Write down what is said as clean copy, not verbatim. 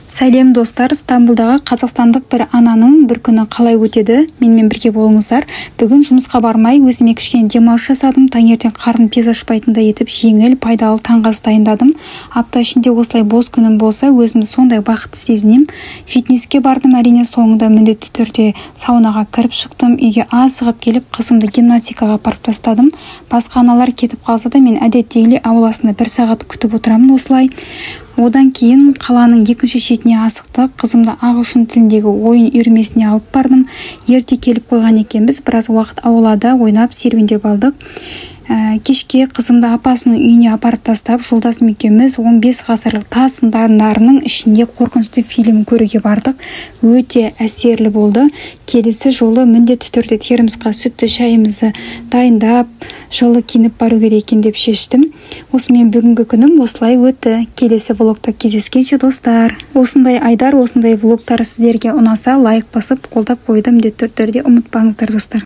Сәлем достар, Стамбулдағы қазақстандық бір ананың бір күні қалай өтеді? Менімен бірге болыңыздар. Бүгін жұмысқа бармай, өзіме кішкене демалыс жасадым. Таңертең қарным тез ашпайтындай етіп, жеңіл, пайдалы таңғы ас дайындадым. Апта ішінде осылай бос күнім болса, өзімді сондай бақытты сезінем. Фитнеске бардым, әрине соңында міндетті түрде саунаға кіріп шықтым. Үйге асығып келіп, қызымды гимнастикаға апарып тастадым. Басқа аналар кетіп қалса да, мен әдеттегідей ауласында 1 сағат күтіп отырамын осылай. Одан кейін қаланың екінші шетіне асықтық. Қызымды ағылшын тіліндегі ойын үйірмесіне алып бардым. Ерте келіп қойған екенбіз, біраз уақыт аулада ойнап серуендеп алдық. Кешке қызымды апасының үйіне апарып тастап, жолдасым екеуміз 15 ғасырлық тас сындарының ішінде қорқынышты фильм көруге бардық. Өте әсерлі болды. Келесі жолы міндетті түрде термосқа сүтті шайымызды дайындап, жылы киініп бару керек екен деп шештім. Осымен бүгінгі күнім осылай өтті. Келесі влогта кездескенше достар. Осындай айдар, осындай влогтар сіздерге ұнаса, лайк басып, қолдап қойды міндетті түрде ұмытпаңыздар достар.